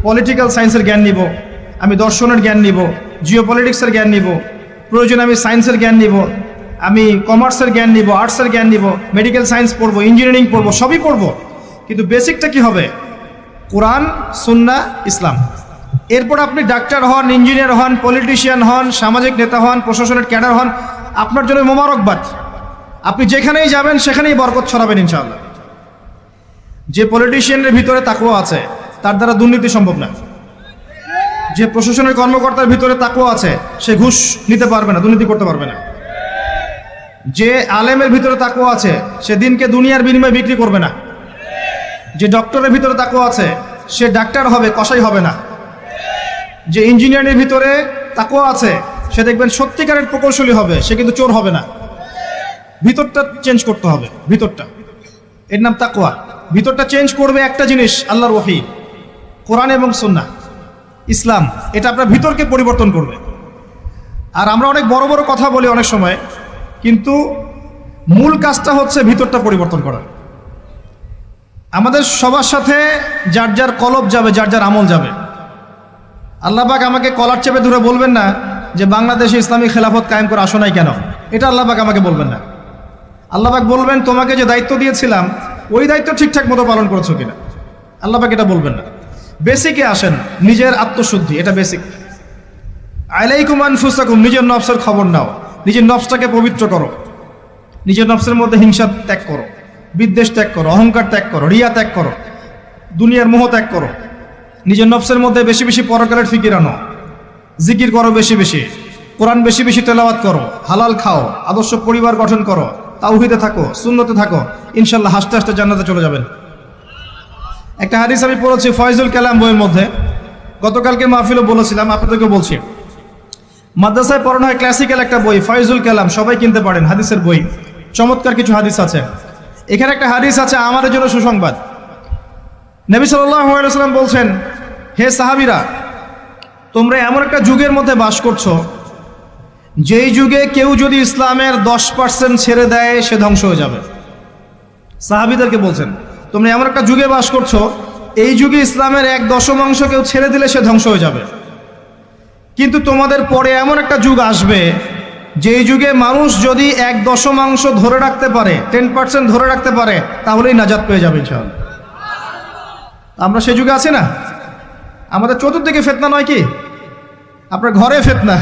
পলিটিক্যাল সায়েন্সের জ্ঞান নিব, আমি দর্শনের জ্ঞান নিব, জিওপলিটিক্সের জ্ঞান নিব, প্রয়োজনে আমি সায়েন্সের জ্ঞান নিব, আমি কমার্সের জ্ঞান নিব, আর্টসের জ্ঞান নিব, মেডিকেল সায়েন্স পড়বো, ইঞ্জিনিয়ারিং পড়বো, সবই পড়বো। কিন্তু বেসিকটা কি হবে? কোরআন, সুন্নাহ, ইসলাম। এরপর আপনি ডাক্তার হন, ইঞ্জিনিয়ার হন, পলিটিশিয়ান হন, সামাজিক নেতা হন, প্রশাসনের ক্যাডার হন, আপনার জন্য মোবারকবাদ। আপনি যেখানেই যাবেন সেখানেই বরকত ছড়াবেন ইনশাআল্লাহ। যে পলিটিশিয়ানের ভিতরে তাকওয়া আছে তার দ্বারা দুর্নীতি সম্ভব না। যে প্রশাসনের কর্মকর্তার ভিতরে তাকওয়া আছে সে ঘুষ নিতে পারবে না, দুর্নীতি করতে পারবে না। যে আলেমের ভিতরে তাকওয়া আছে সে দিনকে দুনিয়ার বিনিময়ে বিক্রি করবে না। যে ডক্টরের ভিতরে তাকওয়া আছে সে ডাক্তার হবে, কসাই হবে না। যে ইঞ্জিনিয়ারের ভিতরে তাকওয়া আছে সে দেখবেন সত্যিকারের প্রকৌশলী হবে, সে কিন্তু চোর হবে না। ভিতরটা চেঞ্জ করতে হবে, ভিতরটা, এর নাম তাকওয়া। ভিতরটা চেঞ্জ করবে একটা জিনিস, আল্লাহর ওহী, কোরআন এবং সুন্নাহ, ইসলাম। এটা আপনার ভিতরকে পরিবর্তন করবে। আর আমরা অনেক বড় বড় কথা বলি অনেক সময়, কিন্তু মূল কাজটা হচ্ছে ভিতরটা পরিবর্তন করা। আমাদের সবার সাথে যার যার কলব যাবে, যার যার আমল যাবে। আল্লাহ পাক আমাকে কলার চেপে ধরে বলবেন না যে বাংলাদেশে ইসলামী খেলাফত কায়েম করে আসো নাই কেন, এটা আল্লাহ পাক আমাকে বলবেন না। আল্লাহ পাক বলবেন তোমাকে যে দায়িত্ব দিয়েছিলাম ওই দায়িত্ব ঠিকঠাক মতো পালন করেছো কিনা। আল্লাহ পাক এটা বলবেন না। বেসিকে আসেন, নিজের আত্মশুদ্ধি, এটা বেসিক। আলাইকুম আনফুসাকুম, নিজের নফসের খবর নাও, নিজের নফসটাকে পবিত্র করো। নিজের নফসের মধ্যে হিংসা ত্যাগ করো, বিদ্বেষ ত্যাগ করো, অহংকার ত্যাগ করো, রিয়া ত্যাগ করো, দুনিয়ার মোহ ত্যাগ করো। নিজের নফসের মধ্যে বেশি বেশি পরকালের ফিকির আনো, জিকির করো বেশি বেশি, কোরআন বেশি বেশি তেলাওয়াত করো, হালাল খাও, আদর্শ পরিবার গঠন করো, তাওহীদে থাকো, সুন্নতে থাকো, ইনশাল্লাহ হাসতে হাসতে জান্নাতে চলে যাবেন। একটা হাদিস আমি পড়েছি ফয়জুল কালাম বইয়ের মধ্যে, গতকালকে মাহফিলও বলেছিলাম, আপনাদেরকে বলছি। মাদ্রাসায় পড়ানো হয় ক্লাসিক্যাল একটা বই ফয়জুল কালাম, সবাই কিনতে পারেন, হাদিসের বই, চমৎকার কিছু হাদিস আছে। এখানে একটা হাদিস আছে আমাদের জন্য সুসংবাদ। নবী সাল্লাল্লাহু আলাইহি ওয়াসাল্লাম বলছেন, হে সাহাবীরা, তোমরা এমন একটা যুগের মধ্যে বাস করছো যেই যুগে কেউ যদি ইসলামের 10% ছেড়ে দেয় সে ধ্বংস হয়ে যাবে। সাহাবীদেরকে বলছেন, তোমরা এমন একটা যুগে বাস করছো এই যুগে ইসলামের 1/10 কেউ ছেড়ে দিলে সে ধ্বংস হয়ে যাবে। কিন্তু তোমাদের পরে এমন একটা যুগ আসবে যেই যুগে মানুষ যদি 1/10 ধরে রাখতে পারে, 10% ধরে রাখতে পারে, তাহলেই নাজাত পেয়ে যাবে ইনশাআল্লাহ। আমরা সেই যুগে আছি না? আমাদের চতুর্দিকে ফিতনা নয় কি? আপনার ঘরে ফিতনা,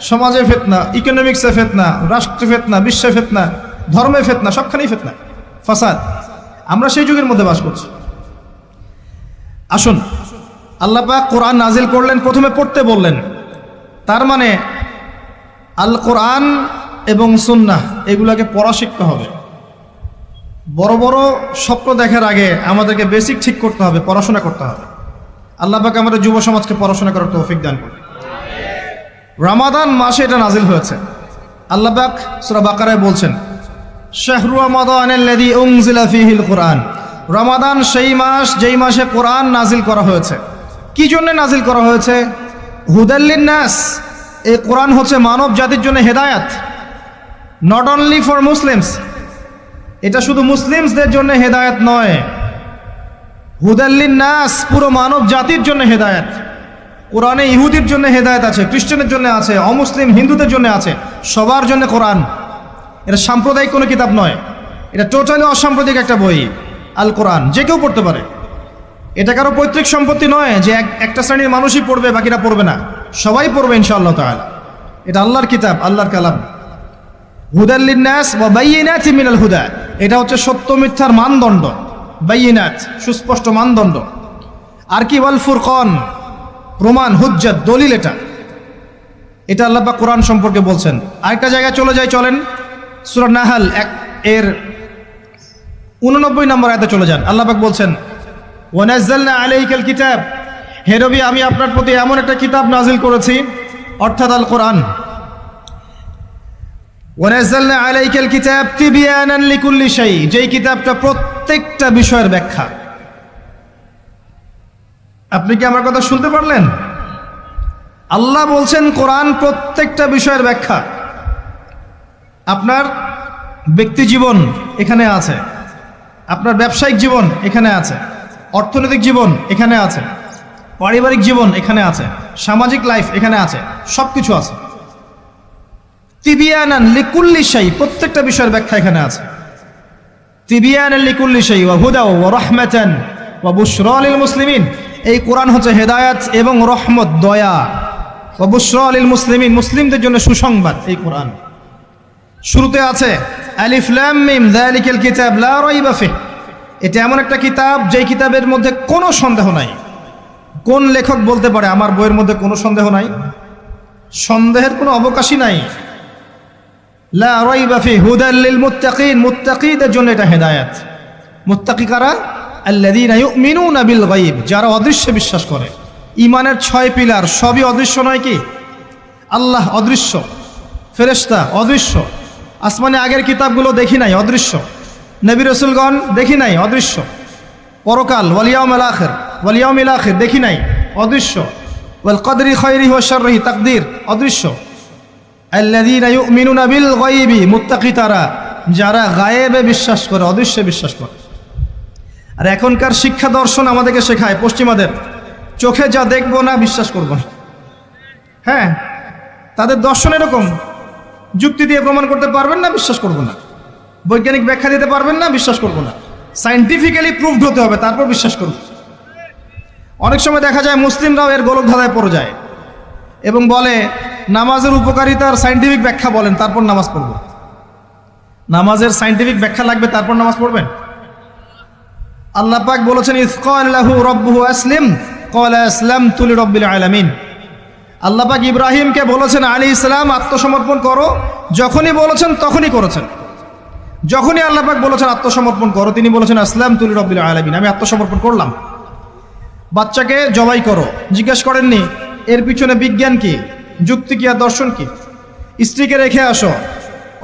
সমাজে ফিতনা, ইকোনমিক্সে ফিতনা, রাষ্ট্রে ফিতনা, বিশ্বে ফিতনা, ধর্মে ফিতনা, সবখানেই ফিতনা, ফাসাদ। আমরা সেই যুগের মধ্যে বাস করছি। আসুন, আল্লাহ পাক কোরআন নাজিল করলেন, প্রথমে পড়তে বললেন। তার মানে আল কোরআন এবং সুন্নাহ এগুলোকে পড়া শিখতে হবে। বড় বড় স্বপ্ন দেখার আগে আমাদেরকে বেসিক ঠিক করতে হবে, পড়াশোনা করতে হবে। আল্লাহ পাক আমাদের যুব সমাজকে পড়াশোনা করার তৌফিক দান করুন। রমাদান মাসে এটা নাজিল হয়েছে। আল্লাহ পাক সূরা বাকারায় বলছেন, শাহরু রমাদানাল্লাযী উনজিলা ফীহিল কুরআন। রমাদান সেই মাস যেই মাসে কোরআন নাজিল করা হয়েছে। কি জন্য নাজিল করা হয়েছে? হুদাল লিন্নাস। এই কোরআন হচ্ছে মানব জাতির জন্য হেদায়াত, নট অনলি ফর মুসলিমস। এটা শুধু মুসলিমসদের জন্য হেদায়াত নয়, হুদাল লিন্নাস, পুরো মানব জাতির জন্য হেদায়াত। কোরআনে ইহুদির জন্য হেদায়েত আছে, খ্রিস্টানের জন্য আছে, অমুসলিম হিন্দুদের জন্য আছে, সবার জন্য কোরআন। এটা সাম্প্রদায়িক কোনো কিতাব নয়, এটা টোটালি অসাম্প্রদায়িক একটা বই। আল কোরআন যে কেউ পড়তে পারে। এটা কারো পৈতৃক সম্পত্তি নয় যে একটা শ্রেণীর মানুষই পড়বে বাকিরা পড়বে না, সবাই পড়বে ইনশাআল্লাহ তাআলা। এটা আল্লাহর কিতাব, আল্লাহর কালাম। হুদাল লিন্নাস ওয়া বাইয়িনাতিন মিনাল হুদা, এটা হচ্ছে সত্য মিথ্যার মানদণ্ড। বাইয়িনাত, সুস্পষ্ট মানদণ্ড। আর কি? ওয়াল ফুরকান, প্রমাণ, হুজ্জাত, দলিল। এটা আল্লাহ পাক কোরআন সম্পর্কে বলছেন। আরেকটা জায়গায় চলে যাই, চলেন সূরা নাহাল এর 89 নম্বর আয়াতে চলে যান। আল্লাহ পাক বলছেন, ওয়া নাযালনা আলাইকাল কিতাব, হে নবী আমি আপনার প্রতি এমন একটা কিতাব নাজিল করেছি, অর্থাৎ আল কোরআন। ওয়া নাযালনা আলাইকাল কিতাব তিবয়ানান লিকুল্লি শাই, যেই কিতাবটা প্রত্যেকটা বিষয়ের ব্যাখ্যা। আপনি কি আমার কথা শুনতে পারলেন? আল্লাহ বলছেন কোরআন প্রত্যেকটা বিষয়ের ব্যাখ্যা। আপনার ব্যক্তি জীবন এখানে আছে, আপনার ব্যবসায়িক জীবন এখানে আছে, অর্থনৈতিক জীবন এখানে আছে, পারিবারিক জীবন এখানে আছে, সামাজিক লাইফ এখানে আছে, সব কিছু আছে। তিবিয়ানান লিকুল্লি শাই, প্রত্যেকটা বিষয়ের ব্যাখ্যা এখানে আছে। তিবিয়ানান লিকুল্লি শাই ওয়া হুদা ওয়া রাহমাতান ওয়া বুশরা লিল মুসলিমিন। এই কোরআন হচ্ছে হেদায়াত এবং রহমত, দয়া। ওয়া বুশরা লিল মুসলিমিন, মুসলিমদের জন্য সুসংবাদ। এই কোরআন শুরুতে আছে আলিফ লাম মিম যালিকাল কিতাব লা রাইবা ফিহ। এটা এমন একটা কিতাব যেই কিতাবের মধ্যে কোনো সন্দেহ নাই। কোন লেখক বলতে পারে আমার বইয়ের মধ্যে কোনো সন্দেহ নাই? সন্দেহের কোনো অবকাশই নাই। লা রাইবা ফিহ হুদাল লিল মুত্তাকিন, মুত্তাকিদের জন্য এটা হেদায়াত। মুত্তাকি কারা? আল্লাযীনা ইউমিনুনা বিল গায়ব, যারা অদৃশ্যে বিশ্বাস করে। ঈমানের 6 পিলার সবই অদৃশ্য নয় কি? আল্লাহ অদৃশ্য, ফেরেশতা অদৃশ্য, আসমানে আগের কিতাবগুলো দেখি নাই, অদৃশ্য। নবী রাসূলগণ দেখি নাই, অদৃশ্য। পরকাল ওয়াল ইয়াউমিল আখির, ওয়াল ইয়াউমিল আখির দেখি নাই, অদৃশ্য। ওয়াল কদরি খায়রিহি ওয়া শাররিহি, তাকদীর অদৃশ্য। আল্লাযীনা ইউমিনুনা বিল গায়বি, মুত্তাকি তারা যারা গায়েবে বিশ্বাস করে, অদৃশ্যে বিশ্বাস করে। আর এখনকার শিক্ষা দর্শন আমাদেরকে শেখায় পশ্চিমাদের, চোখে যা দেখবো না বিশ্বাস করবো না। হ্যাঁ, তাদের দর্শন এরকম, যুক্তি দিয়ে প্রমাণ করতে পারবেন না, বিশ্বাস করবো না। বৈজ্ঞানিক ব্যাখ্যা দিতে পারবেন না, বিশ্বাস করবো না। সায়েন্টিফিক্যালি প্রুভড হতে হবে, তারপর বিশ্বাস করব। অনেক সময় দেখা যায় মুসলিমরাও এর গোলক ধাঁধায় পড়ে যায় এবং বলে নামাজের উপকারিতার সায়েন্টিফিক ব্যাখ্যা বলেন, তারপর নামাজ পড়ব। নামাজের সায়েন্টিফিক ব্যাখ্যা লাগবে, তারপর নামাজ পড়বেন? আল্লাহ পাক বলেছেন ইয ক্বালা লাহু রাব্বুহু আসলিম ক্বালা আসলামতু লিরাব্বিল আলামিন। আল্লাহ পাক ইব্রাহিমকে বলেছেন আলাইহিস সালাম আত্মসমর্পণ করো, যখনই বলেছেন তখনই করেছেন। যখনই আল্লাহ পাক বলেছেন আত্মসমর্পণ করো, তিনি বলেছেন আসলামতু লিরাব্বিল আলামিন, আমি আত্মসমর্পণ করলাম। বাচ্চাকে জবাই করো, জিজ্ঞেস করেননি এর পিছনে বিজ্ঞান কি, যুক্তি কি, আর দর্শন কি? স্ত্রীকে রেখে আসো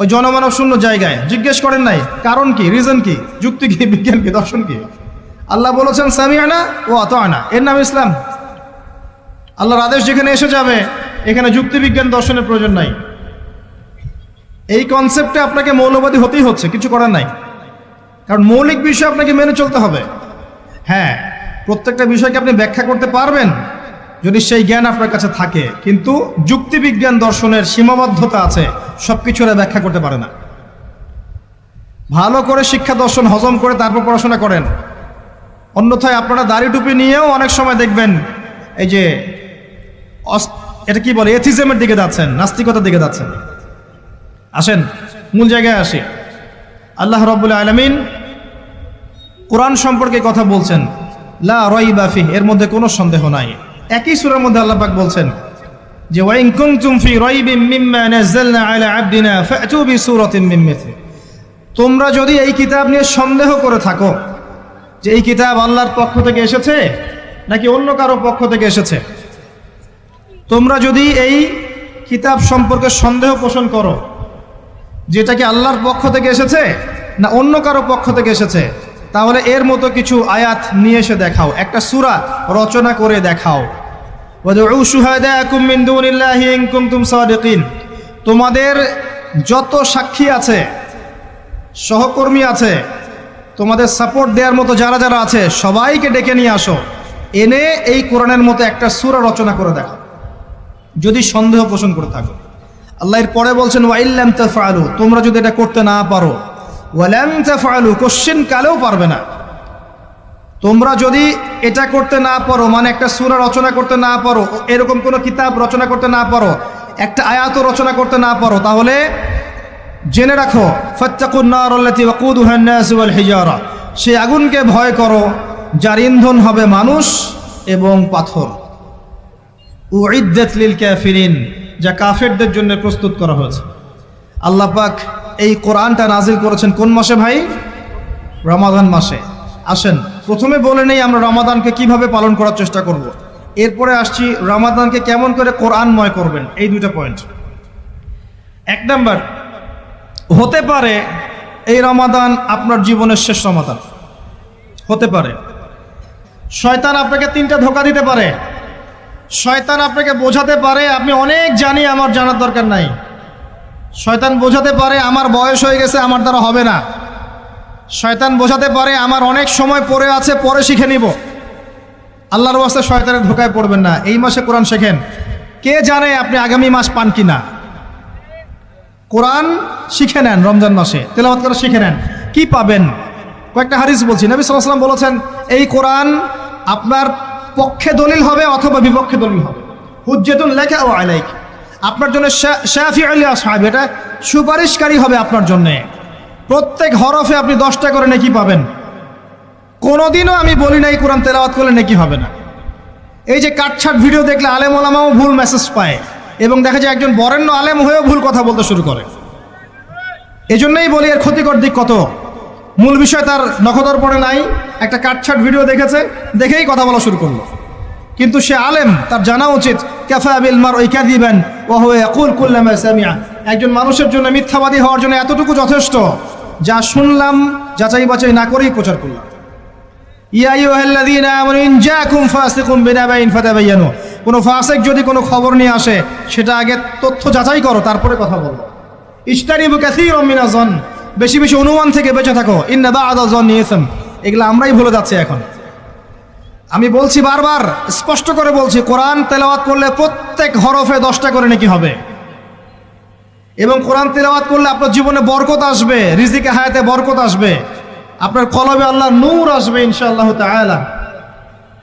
ওই জনমানব শূন্য জায়গায়, জিজ্ঞেস করেন নাই কারণ কি, রিজন কি, যুক্তি কি, বিজ্ঞান কি, দর্শন কি? আল্লাহ বলেছেন সামিআনা ওয়া আতা'না, এর নাম ইসলাম। আল্লাহর আদেশ যেখানে এসে যাবে এখানে যুক্তি বিজ্ঞান দর্শনের প্রয়োজন নাই। এই কনসেপ্টে আপনাকে মৌলবাদী হতেই হচ্ছে, কিছু করার নাই, কারণ মৌলিক বিষয় আপনাকে মেনে চলতে হবে। হ্যাঁ, প্রত্যেকটা বিষয়কে আপনি ব্যাখ্যা করতে পারবেন যদি সেই জ্ঞান আপনার কাছে থাকে, কিন্তু যুক্তি বিজ্ঞান দর্শনের সীমাবদ্ধতা আছে, সব কিছুরা ব্যাখ্যা করতে পারে না। ভালো করে শিক্ষা দর্শন হজম করে তারপর পড়াশোনা করেন, অন্যথায় আপনারা দাড়ি টুপি নিয়েও অনেক সময় দেখবেন এই যে এটা কি বলে এথিজমের দিকে যাচ্ছেন, নাস্তিকতার দিকে যাচ্ছেন। আসেন মূল জায়গায় আসি। আল্লাহ রাব্বুল আলামিন কোরআন সম্পর্কে কথা বলছেন, লা রাইবা ফিহি, এর মধ্যে কোনো সন্দেহ নাই। একই সূরার মধ্যে আল্লাহ পাক বলছেন যে ওয়া ইন কুনতুম ফি রাইবিন মিম্মা নাযালনা আলা আবদিনা ফাতু বিসূরাতিন মিন মিথলি, তোমরা যদি এই কিতাব নিয়ে সন্দেহ করে থাকো যে এই কিতাব আল্লাহর পক্ষ থেকে এসেছে নাকি অন্য কারো পক্ষ থেকে এসেছে, তোমরা যদি এই কিতাব সম্পর্কে সন্দেহ পোষণ করো যেটা কি আল্লাহর পক্ষ থেকে এসেছে না অন্য কারো পক্ষ থেকে এসেছে, তাহলে এর মতো কিছু আয়াত নিয়ে এসে দেখাও, একটা সূরা রচনা করে দেখাও। ওয়াদউ শুহাদাকুম মিন দুনিল্লাহি ইন কুনতুম সাদিকিন, তোমাদের যত সাক্ষী আছে, সহকর্মী আছে, তোমাদের সাপোর্ট দেওয়ার মতো যারা যারা আছে সবাইকে ডেকে নিয়ে আসো, এনে এই কোরআনের মতো একটা সূরা রচনা করে দেখাও যদি সন্দেহ পোষণ করে থাকো। আল্লাহ এর পরে বলছেন ওয়া ইল্লাম তাফআলু, তোমরা যদি এটা করতে না পারো, ওয়ালাম তাফআলু, কোশ্চেন কালেও পারবে না। তোমরা যদি এটা করতে না পারো, মানে একটা সূরা রচনা করতে না পারো, এরকম কোনো কিতাব রচনা করতে না পারো, একটা আয়াতও রচনা করতে না পারো, তাহলে জেনে রাখো ফাত্তাকুন নার আল্লাতী ওয়াকুদুহা আন-নাস ওয়াল হিজারা, সেই আগুনকে ভয় করো যার ইন্ধন হবে মানুষ এবং পাথর। উইদ্দাত লিল কাফিরিন, যা কাফেরদের জন্য প্রস্তুত করা হয়েছে। আল্লাহ পাক এই কোরআনটা নাজিল করেছেন কোন মাসে ভাই? রমাদান মাসে। আসেন প্রথমে বলে নেই আমরা রমাদানকে কিভাবে পালন করার চেষ্টা করব, এরপরে আসছি রমাদানকে কেমন করে কোরআনময় করবেন। এই দুইটা পয়েন্ট। এক নাম্বার, হতে পারে এই রমাদান আপনার জীবনের শেষ রমাদান হতে পারে। শয়তান আপনাকে তিনটা ধোঁকা দিতে পারে। শয়তান আপনাকে বোঝাতে পারে আপনি অনেক জানি, আমার জানার দরকার নাই। শয়তান বোঝাতে পারে আমার বয়স হয়ে গেছে, আমার দ্বারা হবে না। শয়তান বোঝাতে পারে আমার অনেক সময় পড়ে আছে, পরে শিখে নিব। আল্লাহর ওয়াস্তে শয়তানের ধোঁকায় পড়বেন না। এই মাসে কোরআন শেখেন, কে জানে আপনি আগামী মাস পান কিনা। কোরআন শিখে নেন, রমজান মাসে তেলাওয়াত করে শিখে নেন, কি পাবেন। কয়েকটা হাদিস বলছি। নবী সাল্লাল্লাহু আলাইহি ওয়াসাল্লাম বলেছেন এই কোরআন আপনার পক্ষে দলিল হবে অথবা বিপক্ষে দলিল হবে। হুজ্জাতুন লাকা ওয়া আলাইক, আপনার জন্য শাফিউল লিআসহাব, এটা সুপারিশকারী হবে আপনার জন্য। প্রত্যেক হরফে আপনি 10টা করে নেকি পাবেন। কোনোদিনও আমি বলি নাই কোরআন তেলাওয়াত করলে নেকি হবে না। এই যে কাটছাট ভিডিও দেখলে আলেম ওলামাও ভুল মেসেজ পায়, এবং দেখা যায় একজন বরেণ্য আলেম হয়েও ভুল কথা বলতে শুরু করে। এজন্যই বলি এর ক্ষতিকর দিক কত। মূল বিষয় তার নখদর্পণে নাই, একটা কাটছাট ভিডিও দেখেছে, দেখেই কথা বলা শুরু করলো। কিন্তু সে আলেম, তার জানা উচিত কাফা বিল মারই কাযিবান ওয়া হুয়া ইয়াকুল কুল্লামা সামিআ, একজন মানুষের জন্য মিথ্যাবাদী হওয়ার জন্য এতটুকু যথেষ্ট, যা শুনলাম যাচাই বাছাই না করেই প্রচার করলাম। ইয়া আইয়ুহাল্লাযীনা আমানু ইন জাআকুম ফাসিকুম বিনাবাইন ফাতাবায়ানু, কোনো ফাসিক যদি কোনো খবর নিয়ে আসে সেটা আগে তথ্য যাচাই করো, তারপরে কথা বলো। ইজতানিবু কাসীরাম মিনাজ যন, বেশি বেশি অনুমান থেকে বেঁচে থাকো। ইন্না বা'দা যন্নি ইসম, এগুলো আমরাই ভুলে যাচ্ছি এখন। আমি বলছি বারবার, স্পষ্ট করে বলছি, কোরআন তেলাওয়াত করলে প্রত্যেক হরফে 10টা করে নেকি হবে। এবং কোরআন তেলাওয়াত করলে আপনার জীবনে বরকত আসবে, রিজিকে হায়াতে বরকত আসবে, আপনার কলবে আল্লাহর নূর আসবে ইনশাআল্লাহ তাআলা।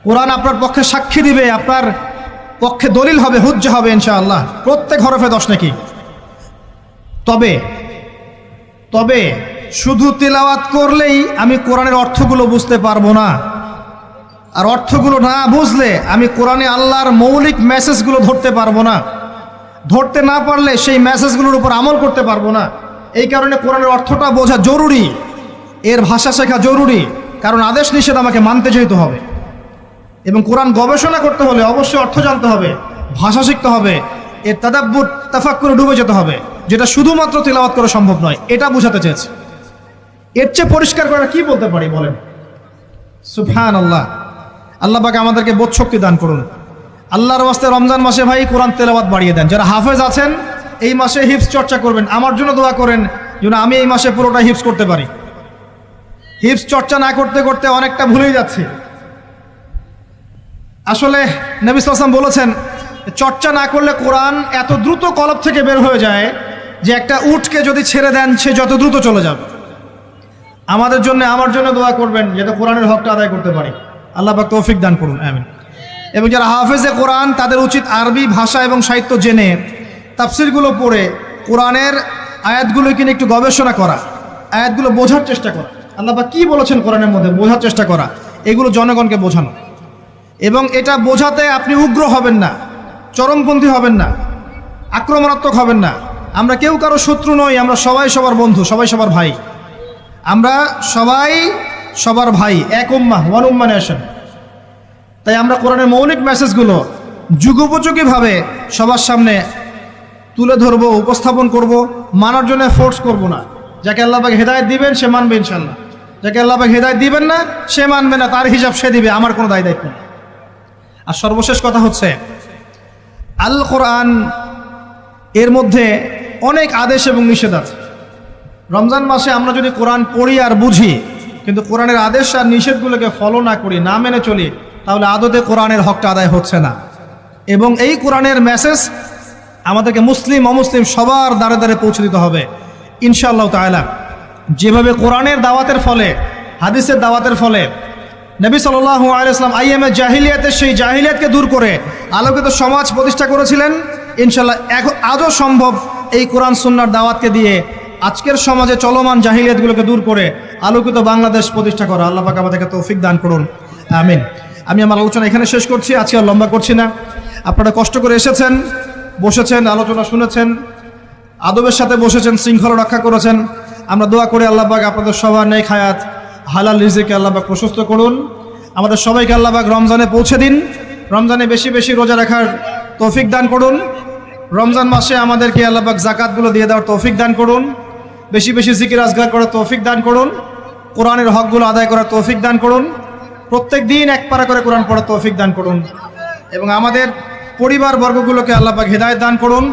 কোরআন আপনার পক্ষে সাক্ষী দিবে, আপনার পক্ষে দলিল হবে, হুজ্জা হবে ইনশাআল্লাহ। প্রত্যেক হরফে 10 নেকি। তবে তবে শুধু তেলাওয়াত করলেই আমি কোরআনের অর্থগুলো বুঝতে পারবো না, আর অর্থগুলো না বুঝলে আমি কোরআনে আল্লাহর মৌলিক মেসেজগুলো ধরতে পারবো না, ধরতে না পারলে সেই মেসেজগুলোর উপর আমল করতে পারবো না। এই কারণে কোরআনের অর্থটা বোঝা জরুরি, এর ভাষা শেখা জরুরি, কারণ আদেশ নিষেধ আমাকে মানতে যেতে হবে। এবং কোরআন গবেষণা করতে হলে অবশ্যই অর্থ জানতে হবে, ভাষা শিখতে হবে, এর তাদাব্বুর তাফাক্কুরে ডুবে যেতে হবে, যেটা শুধুমাত্র তিলাওয়াত করা সম্ভব নয়। এটা বোঝাতে চেয়েছে। এর চেয়ে পরিষ্কার করে কি বলতে পারি বলেন? সুবহানাল্লাহ। আল্লাহ পাক আমাদেরকে বোধ শক্তি দান করুন। আল্লাহর ওয়াস্তে রমজান মাসে ভাই কোরআন তেলাওয়াত বাড়িয়ে দেন। যারা হাফেজ আছেন এই মাসে হিফজ চর্চা করবেন। আমার জন্য দোয়া করেন যেন আমি এই মাসে পুরোটা হিফজ করতে পারি। হিফজ চর্চা না করতে করতে অনেকটা ভুলেই যাচ্ছি। আসলে নবী সাল্লাল্লাহু আলাইহি ওয়াসাল্লাম বলেছেন, চর্চা না করলে কোরআন এত দ্রুত কলব থেকে বের হয়ে যায় যে একটা উটকে যদি ছেড়ে দেন সে যত দ্রুত চলে যাবে। আমাদের জন্য, আমার জন্য দোয়া করবেন যাতে কোরআনের হকটা আদায় করতে পারি। আল্লাহ পাক তৌফিক দান করুন, আমিন। এবং যারা হাফেজে কোরআন তাদের উচিত আরবি ভাষা এবং সাহিত্য জেনে তাফসিরগুলো পড়ে কোরআনের আয়াতগুলো কিনে একটু গবেষণা করা, আয়াতগুলো বোঝার চেষ্টা করা, আল্লাহ পাক কী বলেছেন কোরআনের মধ্যে বোঝার চেষ্টা করা, এগুলো জনগণকে বোঝানো। এবং এটা বোঝাতে আপনি উগ্র হবেন না, চরমপন্থী হবেন না, আক্রমণাত্মক হবেন না। আমরা কেউ কারো শত্রু নই, আমরা সবাই সবার বন্ধু, সবাই সবার ভাই। আমরা সবাই সবার ভাই, এক উম্মাহ, ওয়ান উম্মাহ নেশন। তাই আমরা কোরআনের মৌলিক মেসেজগুলো যুগোপযোগীভাবে সবার সামনে তুলে ধরবো, উপস্থাপন করব, মানার জন্য ফোর্স করব না। যাকে আল্লাহ পাক হেদায়েত দিবেন সে মানবে ইনশাল্লাহ, যাকে আল্লাহ পাক হেদায়েত দিবেন না সে মানবে না, তার হিসাব সে দিবে, আমার কোনো দায় দায়িত্ব নেই। আর সর্বশেষ কথা হচ্ছে, আল কোরআন এর মধ্যে অনেক আদেশ এবং নিষেধ আছে। রমজান মাসে আমরা যদি কোরআন পড়ি আর বুঝি কিন্তু কোরআনের আদেশ আর নিষেধগুলোকে ফলো না করি, না মেনে চলি, তাহলে আদতে কোরআনের হকটা আদায় হচ্ছে না। এবং এই কোরআনের মেসেজ আমাদেরকে মুসলিম অমুসলিম সবার দ্বারে দ্বারে পৌঁছে দিতে হবে ইনশাআল্লাহ তাআলা। যেভাবে কোরআনের দাওয়াতের ফলে, হাদিসের দাওয়াতের ফলে নবী সাল্লাল্লাহু আলাইহি ওয়াসাল্লাম আইয়ামে জাহিলিয়াতের সেই জাহিলিয়াতকে দূর করে আলোকিত সমাজ প্রতিষ্ঠা করেছিলেন, ইনশাআল্লাহ আজও সম্ভব এই কোরআন সুন্নাহর দাওয়াতকে দিয়ে আজকের সমাজে চলমান জাহিলিয়াতগুলোকে দূর করে আলোকিত বাংলাদেশ প্রতিষ্ঠা করা। আল্লাহ পাক আমাদেরকে তৌফিক দান করুন, আমিন। আমি আমার আলোচনা এখানে শেষ করছি, আজকে আর লম্বা করছি না। আপনারা কষ্ট করে এসেছেন, বসেছেন, আলোচনা শুনেছেন, আদবের সাথে বসেছেন, শৃঙ্খলা রক্ষা করেছেন। আমরা দোয়া করি আল্লাহ পাক আপনাদের সবার নেক হায়াত, হালাল রিজিকে আল্লাহ পাক প্রশস্ত করুন। আমাদের সবাইকে আল্লাহ পাক রমজানে পৌঁছে দিন, রমজানে বেশি বেশি রোজা রাখার তৌফিক দান করুন। রমজান মাসে আমাদেরকে আল্লাহ পাক যাকাতগুলো দিয়ে দেওয়ার তৌফিক দান করুন, বেশি বেশি জিকির আজগার করার তৌফিক দান করুন, কোরআনের হকগুলো আদায় করার তৌফিক দান করুন, প্রত্যেক দিন এক পারা করে কোরআন পড়ার তৌফিক দান করুন। এবং আমাদের পরিবার বর্গগুলোকে আল্লাহ পাক হেদায়েত দান করুন।